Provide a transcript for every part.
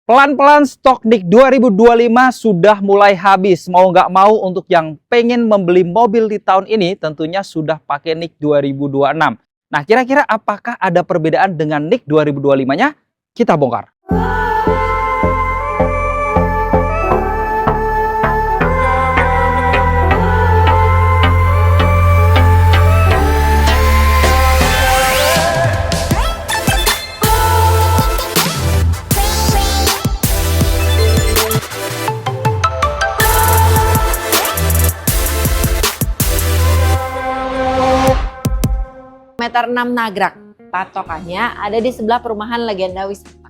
Pelan-pelan stok NIK 2025 sudah mulai habis. Mau nggak mau untuk yang pengen membeli mobil di tahun ini tentunya sudah pakai NIK 2026. Nah, kira-kira apakah ada perbedaan dengan NIK 2025-nya? Kita bongkar. Meter 6 Nagrak. Patokannya ada di sebelah perumahan Legenda Wisata.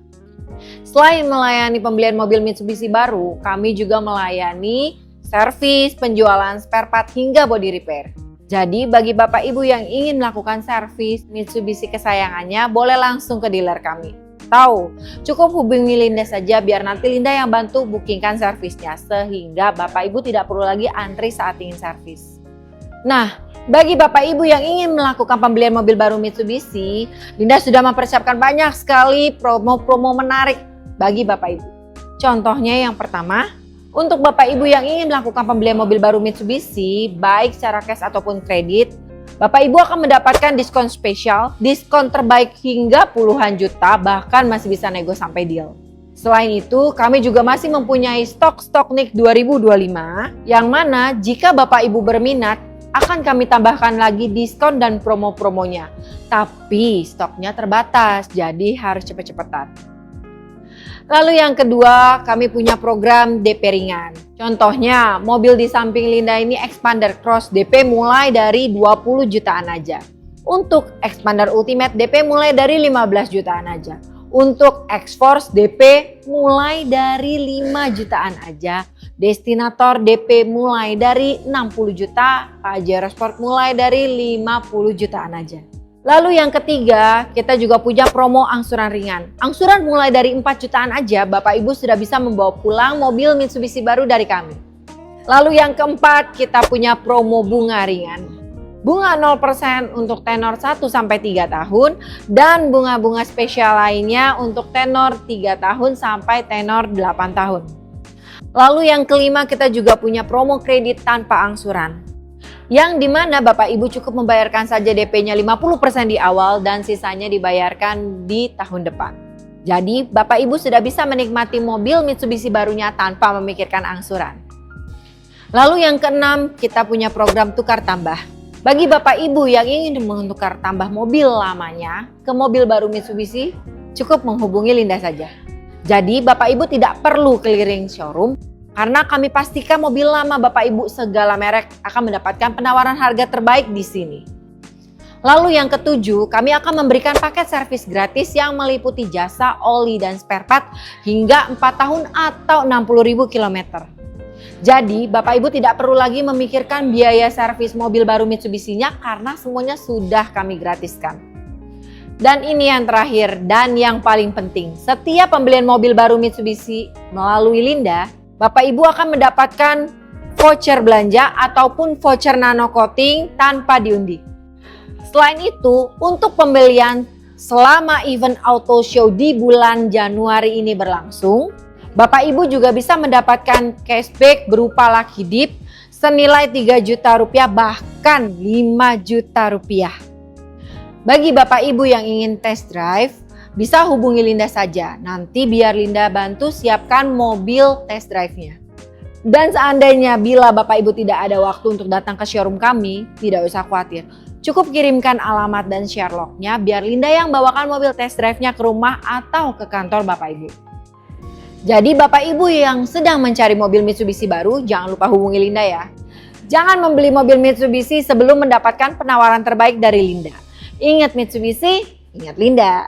Selain melayani pembelian mobil Mitsubishi baru, kami juga melayani servis, penjualan spare part hingga body repair. Jadi bagi Bapak Ibu yang ingin melakukan servis Mitsubishi kesayangannya, boleh langsung ke dealer kami. Tahu, cukup hubungi Linda saja biar nanti Linda yang bantu bookingkan servisnya sehingga Bapak Ibu tidak perlu lagi antri saat ingin servis. Nah, bagi Bapak Ibu yang ingin melakukan pembelian mobil baru Mitsubishi, Linda sudah mempersiapkan banyak sekali promo-promo menarik bagi Bapak Ibu. Contohnya yang pertama, untuk Bapak Ibu yang ingin melakukan pembelian mobil baru Mitsubishi, baik secara cash ataupun kredit, Bapak Ibu akan mendapatkan diskon spesial, diskon terbaik hingga puluhan juta, bahkan masih bisa nego sampai deal. Selain itu, kami juga masih mempunyai stok-stok NIK 2025, yang mana jika Bapak Ibu berminat, akan kami tambahkan lagi diskon dan promo-promonya. Tapi stoknya terbatas, jadi harus cepet-cepetan. Lalu yang kedua, kami punya program DP ringan. Contohnya, mobil di samping Linda ini Expander Cross DP mulai dari 20 jutaan aja. Untuk Expander Ultimate DP mulai dari 15 jutaan aja. Untuk X-Force DP mulai dari 5 jutaan aja. Destinator DP mulai dari 60 juta, Pajero Sport mulai dari 50 jutaan aja. Lalu yang ketiga, kita juga punya promo angsuran ringan. Angsuran mulai dari 4 jutaan aja, Bapak Ibu sudah bisa membawa pulang mobil Mitsubishi baru dari kami. Lalu yang keempat, kita punya promo bunga ringan. Bunga 0% untuk tenor 1-3 tahun dan bunga-bunga spesial lainnya untuk tenor 3 tahun sampai tenor 8 tahun. Lalu yang kelima, kita juga punya promo kredit tanpa angsuran. Yang dimana Bapak Ibu cukup membayarkan saja DP-nya 50% di awal dan sisanya dibayarkan di tahun depan. Jadi Bapak Ibu sudah bisa menikmati mobil Mitsubishi barunya tanpa memikirkan angsuran. Lalu yang keenam, kita punya program tukar tambah. Bagi Bapak Ibu yang ingin menukar tambah mobil lamanya ke mobil baru Mitsubishi, cukup menghubungi Linda saja. Jadi Bapak Ibu tidak perlu keliling showroom karena kami pastikan mobil lama Bapak Ibu segala merek akan mendapatkan penawaran harga terbaik di sini. Lalu yang ketujuh, kami akan memberikan paket servis gratis yang meliputi jasa oli dan spare part hingga 4 tahun atau 60.000 km. Jadi Bapak Ibu tidak perlu lagi memikirkan biaya servis mobil baru Mitsubishi-nya karena semuanya sudah kami gratiskan. Dan ini yang terakhir dan yang paling penting, setiap pembelian mobil baru Mitsubishi melalui Linda, Bapak Ibu akan mendapatkan voucher belanja ataupun voucher nano coating tanpa diundi. Selain itu, untuk pembelian selama event auto show di bulan Januari ini berlangsung, Bapak Ibu juga bisa mendapatkan cashback berupa Lucky Dip senilai 3 juta rupiah bahkan 5 juta rupiah. Bagi Bapak Ibu yang ingin test drive, bisa hubungi Linda saja. Nanti biar Linda bantu siapkan mobil test drive-nya. Dan seandainya bila Bapak Ibu tidak ada waktu untuk datang ke showroom kami, tidak usah khawatir. Cukup kirimkan alamat dan share log-nya biar Linda yang bawakan mobil test drive-nya ke rumah atau ke kantor Bapak Ibu. Jadi Bapak Ibu yang sedang mencari mobil Mitsubishi baru, jangan lupa hubungi Linda ya. Jangan membeli mobil Mitsubishi sebelum mendapatkan penawaran terbaik dari Linda. Ingat Mitsubishi, ingat Linda.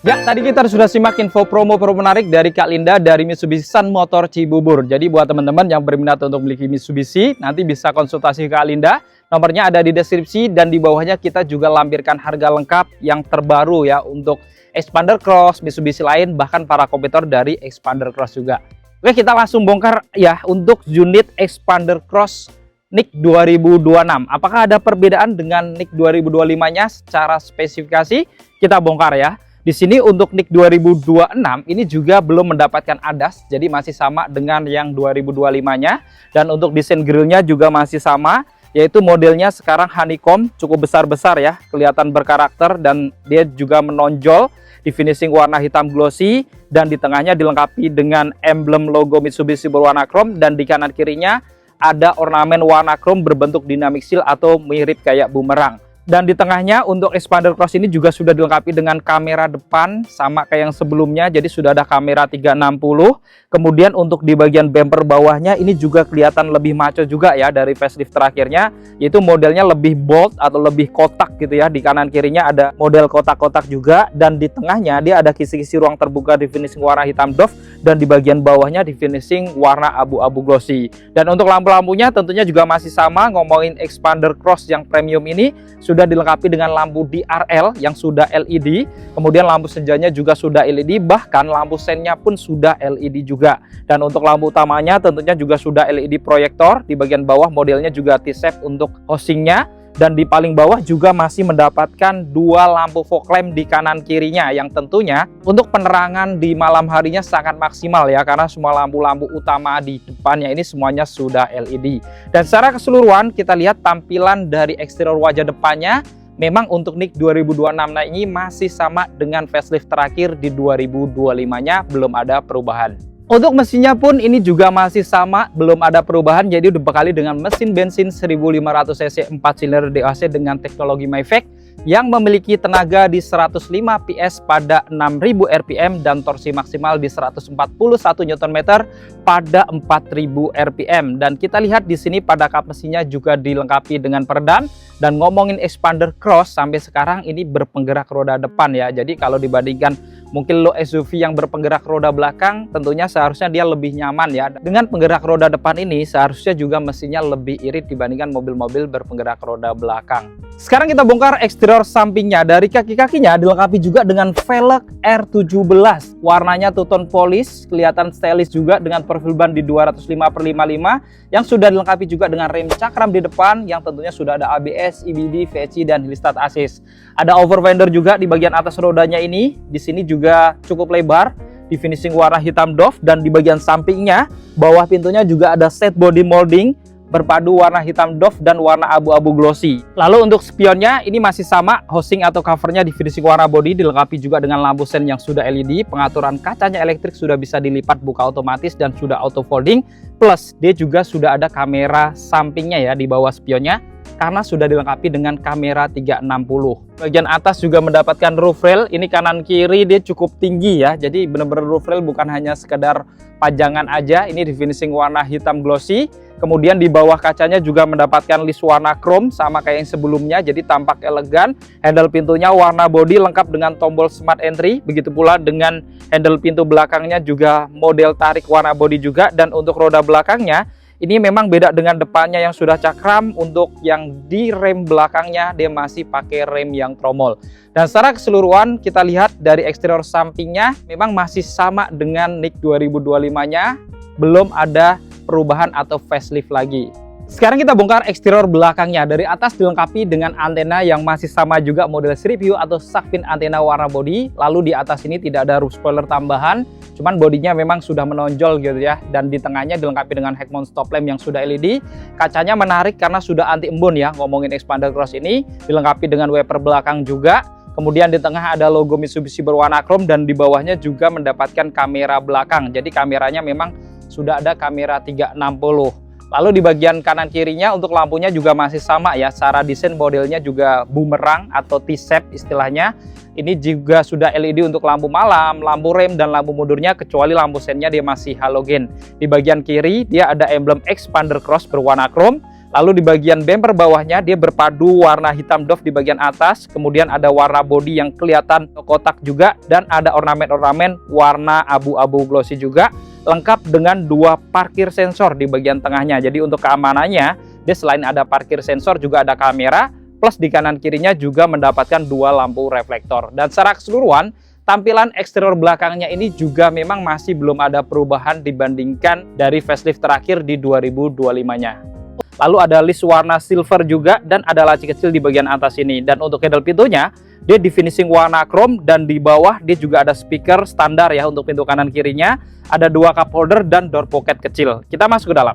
Ya, tadi kita sudah simak info promo-promo menarik dari Kak Linda dari Mitsubishi Sun Motor Cibubur. Jadi buat teman-teman yang berminat untuk memiliki Mitsubishi, nanti bisa konsultasi ke Kak Linda. Nomornya ada di deskripsi dan di bawahnya kita juga lampirkan harga lengkap yang terbaru ya untuk Expander Cross, Mitsubishi lain, bahkan para kompetitor dari Expander Cross juga. Oke, kita langsung bongkar ya untuk unit expander cross NIK 2026. Apakah ada perbedaan dengan NIK 2025-nya secara spesifikasi? Kita bongkar ya. Di sini untuk NIK 2026 ini juga belum mendapatkan ADAS, jadi masih sama dengan yang 2025-nya. Dan untuk desain grillnya juga masih sama, yaitu modelnya sekarang honeycomb, cukup besar-besar ya, kelihatan berkarakter dan dia juga menonjol di finishing warna hitam glossy, dan di tengahnya dilengkapi dengan emblem logo Mitsubishi berwarna chrome, dan di kanan kirinya ada ornamen warna chrome berbentuk dynamic seal atau mirip kayak bumerang. Dan di tengahnya untuk expander cross ini juga sudah dilengkapi dengan kamera depan sama kayak yang sebelumnya, jadi sudah ada kamera 360. Kemudian untuk di bagian bumper bawahnya ini juga kelihatan lebih maco juga ya dari facelift terakhirnya, yaitu modelnya lebih bold atau lebih kotak gitu ya. Di kanan kirinya ada model kotak-kotak juga, dan di tengahnya dia ada kisi-kisi ruang terbuka di finishing warna hitam doff, dan di bagian bawahnya di finishing warna abu-abu glossy. Dan untuk lampu-lampunya tentunya juga masih sama. Ngomongin expander cross yang premium ini sudah dilengkapi dengan lampu DRL yang sudah LED, kemudian lampu senjanya juga sudah LED, bahkan lampu sennya pun sudah LED juga. Dan untuk lampu utamanya tentunya juga sudah LED proyektor. Di bagian bawah modelnya juga T-shape untuk housingnya, dan di paling bawah juga masih mendapatkan dua lampu fog lamp di kanan kirinya, yang tentunya untuk penerangan di malam harinya sangat maksimal ya, karena semua lampu-lampu utama di depannya ini semuanya sudah LED. Dan secara keseluruhan kita lihat tampilan dari eksterior wajah depannya memang untuk NIK 2026 ini masih sama dengan facelift terakhir di 2025-nya, belum ada perubahan. Untuk mesinnya pun ini juga masih sama, belum ada perubahan, jadi dibekali dengan mesin bensin 1500 cc 4 silinder DAC dengan teknologi Mayfect yang memiliki tenaga di 105 PS pada 6000 rpm dan torsi maksimal di 141 Nm pada 4000 rpm. Dan kita lihat di sini pada kap mesinnya juga dilengkapi dengan peredam. Dan ngomongin expander cross sampai sekarang ini berpenggerak roda depan ya. Jadi kalau dibandingkan mungkin lo SUV yang berpenggerak roda belakang, tentunya seharusnya dia lebih nyaman ya. Dengan penggerak roda depan ini seharusnya juga mesinnya lebih irit dibandingkan mobil-mobil berpenggerak roda belakang. Sekarang kita bongkar eksterior sampingnya. Dari kaki-kakinya dilengkapi juga dengan velg R17. Warnanya two tone polish, kelihatan stylish juga dengan profil ban di 205/55 yang sudah dilengkapi juga dengan rem cakram di depan yang tentunya sudah ada ABS, EBD, VCC, dan hill start assist. Ada overfender juga di bagian atas rodanya ini. Di sini juga cukup lebar di finishing warna hitam doff, dan di bagian sampingnya bawah pintunya juga ada set body molding berpadu warna hitam doff dan warna abu-abu glossy. Lalu untuk spionnya ini masih sama, housing atau covernya di finishing warna body, dilengkapi juga dengan lampu sen yang sudah LED, pengaturan kacanya elektrik sudah bisa dilipat buka otomatis dan sudah auto folding, plus dia juga sudah ada kamera sampingnya ya di bawah spionnya, karena sudah dilengkapi dengan kamera 360. Bagian atas juga mendapatkan roof rail, ini kanan kiri dia cukup tinggi ya, jadi benar-benar roof rail bukan hanya sekedar pajangan aja, ini di finishing warna hitam glossy. Kemudian di bawah kacanya juga mendapatkan list warna chrome sama kayak yang sebelumnya, jadi tampak elegan. Handle pintunya warna body lengkap dengan tombol smart entry, begitu pula dengan handle pintu belakangnya juga model tarik warna body juga. Dan untuk roda belakangnya ini memang beda dengan depannya yang sudah cakram, untuk yang di rem belakangnya dia masih pakai rem yang tromol. Dan secara keseluruhan kita lihat dari eksterior sampingnya memang masih sama dengan NIK 2025-nya, belum ada perubahan atau facelift lagi. Sekarang kita bongkar eksterior belakangnya. Dari atas dilengkapi dengan antena yang masih sama juga model Street View atau shark fin antena warna body. Lalu di atas ini tidak ada roof spoiler tambahan, cuman bodinya memang sudah menonjol gitu ya. Dan di tengahnya dilengkapi dengan head mount stop lamp yang sudah LED. Kacanya menarik karena sudah anti embun ya. Ngomongin expander cross ini dilengkapi dengan wiper belakang juga. Kemudian di tengah ada logo Mitsubishi berwarna chrome, dan di bawahnya juga mendapatkan kamera belakang. Jadi kameranya memang sudah ada kamera 360. Lalu di bagian kanan kirinya untuk lampunya juga masih sama ya. Secara desain modelnya juga bumerang atau T-shape istilahnya. Ini juga sudah LED untuk lampu malam, lampu rem, dan lampu mundurnya, kecuali lampu sennya dia masih halogen. Di bagian kiri dia ada emblem expander cross berwarna chrome. Lalu di bagian bumper bawahnya dia berpadu warna hitam doff di bagian atas, kemudian ada warna body yang kelihatan kotak juga, dan ada ornamen-ornamen warna abu-abu glossy juga, lengkap dengan dua parkir sensor di bagian tengahnya. Jadi untuk keamanannya dia selain ada parkir sensor juga ada kamera, plus di kanan kirinya juga mendapatkan dua lampu reflektor. Dan secara keseluruhan Tampilan eksterior belakangnya ini juga memang masih belum ada perubahan dibandingkan dari facelift terakhir di 2025-nya. Lalu ada list warna silver juga dan ada laci kecil di bagian atas ini. Dan untuk handle pintunya, dia di finishing warna chrome dan di bawah dia juga ada speaker standar ya untuk pintu kanan kirinya. Ada 2 cup holder dan door pocket kecil. Kita masuk ke dalam.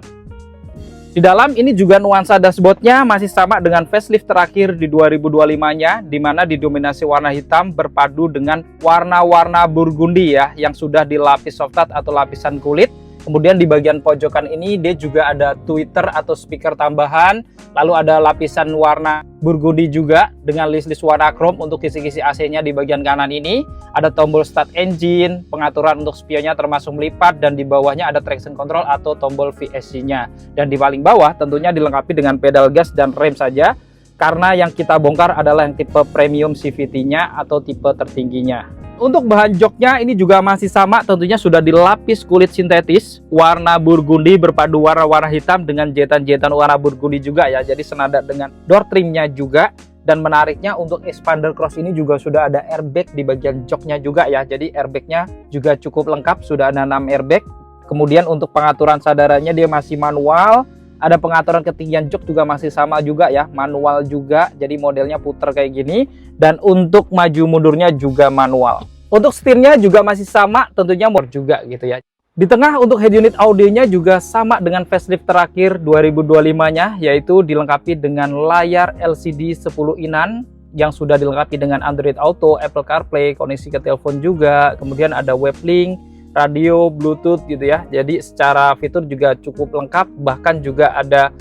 Di dalam ini juga nuansa dashboardnya masih sama dengan facelift terakhir di 2025-nya, di mana didominasi warna hitam berpadu dengan warna-warna burgundi ya, yang sudah dilapis soft touch atau lapisan kulit. Kemudian di bagian pojokan ini dia juga ada tweeter atau speaker tambahan, lalu ada lapisan warna burgundi juga dengan list-list warna chrome untuk kisi-kisi AC-nya di bagian kanan ini. Ada tombol start engine, pengaturan untuk spionnya termasuk melipat, dan di bawahnya ada traction control atau tombol VSC-nya. Dan di paling bawah tentunya dilengkapi dengan pedal gas dan rem saja, karena yang kita bongkar adalah yang tipe premium CVT-nya atau tipe tertingginya. Untuk bahan joknya ini juga masih sama, tentunya sudah dilapis kulit sintetis warna burgundi berpadu warna-warna hitam dengan jahitan-jahitan warna burgundi juga ya. Jadi senada dengan door trimnya juga. Dan menariknya untuk expander cross ini juga sudah ada airbag di bagian joknya juga ya. Jadi airbagnya juga cukup lengkap, sudah ada 6 airbag. Kemudian untuk pengaturan sadarannya dia masih manual. Ada pengaturan ketinggian jok juga masih sama juga ya, manual juga. Jadi modelnya puter kayak gini. Dan untuk maju mundurnya juga manual. Untuk setirnya juga masih sama, tentunya more juga gitu ya. Di tengah untuk head unit audionya juga sama dengan facelift terakhir 2025-nya, yaitu dilengkapi dengan layar LCD 10 inan yang sudah dilengkapi dengan Android Auto, Apple CarPlay, koneksi ke telepon juga. Kemudian ada Weblink, radio, Bluetooth gitu ya. Jadi secara fitur juga cukup lengkap, bahkan juga ada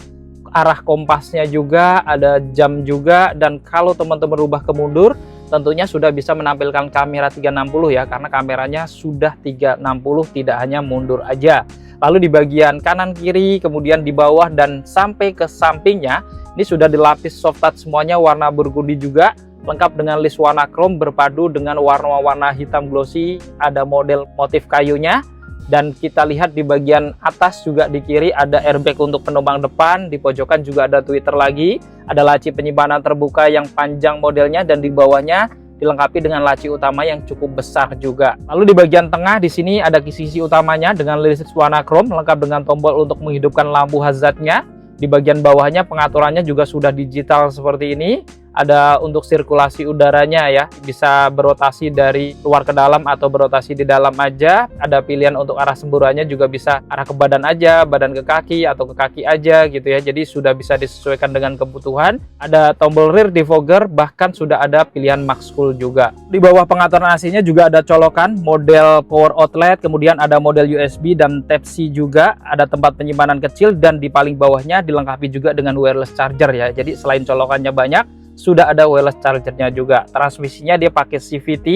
arah kompasnya juga, ada jam juga. Dan kalau teman-teman rubah ke mundur, tentunya sudah bisa menampilkan kamera 360 ya, karena kameranya sudah 360, tidak hanya mundur aja. Lalu di bagian kanan kiri, kemudian di bawah dan sampai ke sampingnya, ini sudah dilapis soft touch semuanya warna burgundi juga, lengkap dengan list warna chrome berpadu dengan warna-warna hitam glossy, ada model motif kayunya. Dan kita lihat di bagian atas juga di kiri ada airbag untuk penumpang depan, di pojokan juga ada tweeter lagi, ada laci penyimpanan terbuka yang panjang modelnya, dan di bawahnya dilengkapi dengan laci utama yang cukup besar juga. Lalu di bagian tengah di sini ada kisi-kisi utamanya dengan list warna chrome lengkap dengan tombol untuk menghidupkan lampu hazardnya. Di bagian bawahnya pengaturannya juga sudah digital seperti ini. Ada untuk sirkulasi udaranya ya, bisa berotasi dari luar ke dalam atau berotasi di dalam aja. Ada pilihan untuk arah semburannya juga bisa arah ke badan aja, badan ke kaki atau ke kaki aja gitu ya. Jadi sudah bisa disesuaikan dengan kebutuhan. Ada tombol rear defogger, bahkan sudah ada pilihan max cool juga. Di bawah pengaturan AC-nya juga ada colokan model power outlet, kemudian ada model USB dan Type-C juga. Ada tempat penyimpanan kecil dan di paling bawahnya dilengkapi juga dengan wireless charger ya. Jadi selain colokannya banyak, sudah ada wireless chargernya juga. Transmisinya dia pakai CVT,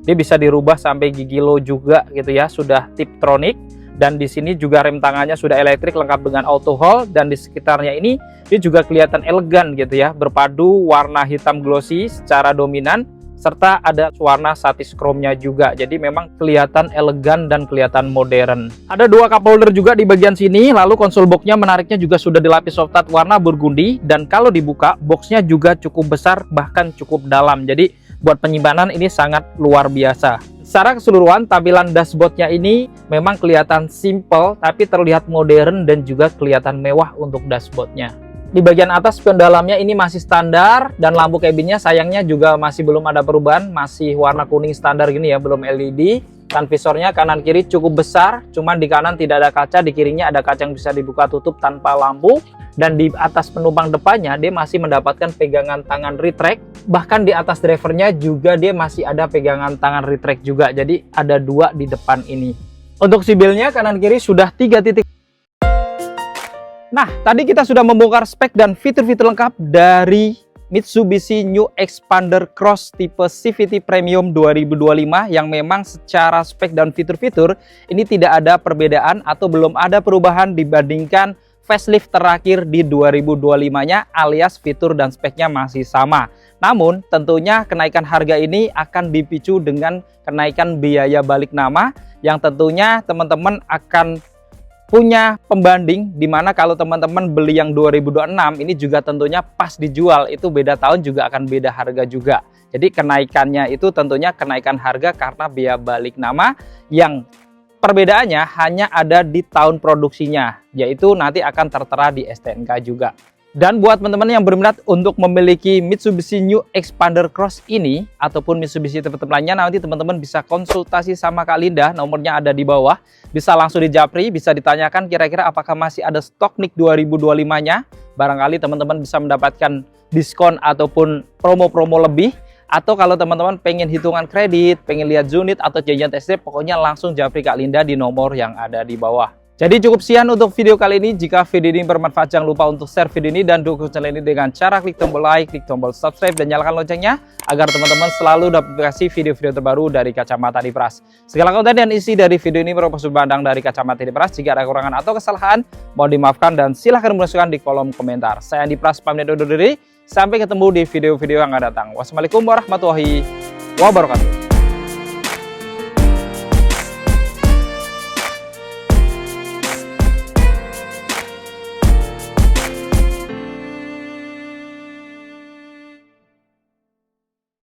dia bisa dirubah sampai gigi low juga gitu ya, sudah Tiptronic. Dan di sini juga rem tangannya sudah elektrik lengkap dengan auto hold, dan di sekitarnya ini dia juga kelihatan elegan gitu ya, berpadu warna hitam glossy secara dominan, serta ada warna satis chrome-nya juga. Jadi memang kelihatan elegan dan kelihatan modern. Ada 2 cup holder juga di bagian sini. Lalu konsol box-nya menariknya juga sudah dilapis soft touch warna burgundi, dan kalau dibuka box-nya juga cukup besar, bahkan cukup dalam. Jadi buat penyimpanan ini sangat luar biasa. Secara keseluruhan tampilan dashboardnya ini memang kelihatan simple tapi terlihat modern dan juga kelihatan mewah untuk dashboardnya. Di bagian atas spion dalamnya ini masih standar, dan lampu cabinnya sayangnya juga masih belum ada perubahan, masih warna kuning standar gini ya, belum LED. Dan visornya kanan kiri cukup besar, cuman di kanan tidak ada kaca, di kirinya ada kaca yang bisa dibuka tutup tanpa lampu. Dan di atas penumpang depannya dia masih mendapatkan pegangan tangan retract, bahkan di atas drivernya juga dia masih ada pegangan tangan retract juga, jadi ada 2 di depan ini. Untuk sibelnya kanan kiri sudah 3 titik. Nah, tadi kita sudah membongkar spek dan fitur-fitur lengkap dari Mitsubishi New Expander Cross tipe CVT Premium 2025 yang memang secara spek dan fitur-fitur ini tidak ada perbedaan atau belum ada perubahan dibandingkan facelift terakhir di 2025-nya, alias fitur dan speknya masih sama. Namun, tentunya kenaikan harga ini akan dipicu dengan kenaikan biaya balik nama yang tentunya teman-teman akan punya pembanding, dimana kalau teman-teman beli yang 2026 ini juga tentunya pas dijual itu beda tahun juga akan beda harga juga. Jadi kenaikannya itu tentunya kenaikan harga karena biaya balik nama yang perbedaannya hanya ada di tahun produksinya, yaitu nanti akan tertera di STNK juga. Dan buat teman-teman yang berminat untuk memiliki Mitsubishi New Xpander Cross ini ataupun Mitsubishi tipe-tipe lainnya, nanti teman-teman bisa konsultasi sama Kak Linda, nomornya ada di bawah. Bisa langsung di japri, bisa ditanyakan kira-kira apakah masih ada stok NIK 2025-nya. Barangkali teman-teman bisa mendapatkan diskon ataupun promo-promo lebih. Atau kalau teman-teman pengen hitungan kredit, pengen lihat unit atau janjian test drive, pokoknya langsung japri Kak Linda di nomor yang ada di bawah. Jadi cukup sekian untuk video kali ini. Jika video ini bermanfaat, jangan lupa untuk share video ini dan dukung channel ini dengan cara klik tombol like, klik tombol subscribe, dan nyalakan loncengnya agar teman-teman selalu dapat notifikasi video-video terbaru dari Kacamata Diperas. Segala konten dan isi dari video ini merupakan sudut pandang dari Kacamata Diperas. Jika ada kekurangan atau kesalahan, mohon dimaafkan dan silahkan menuliskan di kolom komentar. Saya Andi Pras, pamit undur diri. Sampai ketemu di video-video yang akan datang. Wassalamualaikum warahmatullahi wabarakatuh.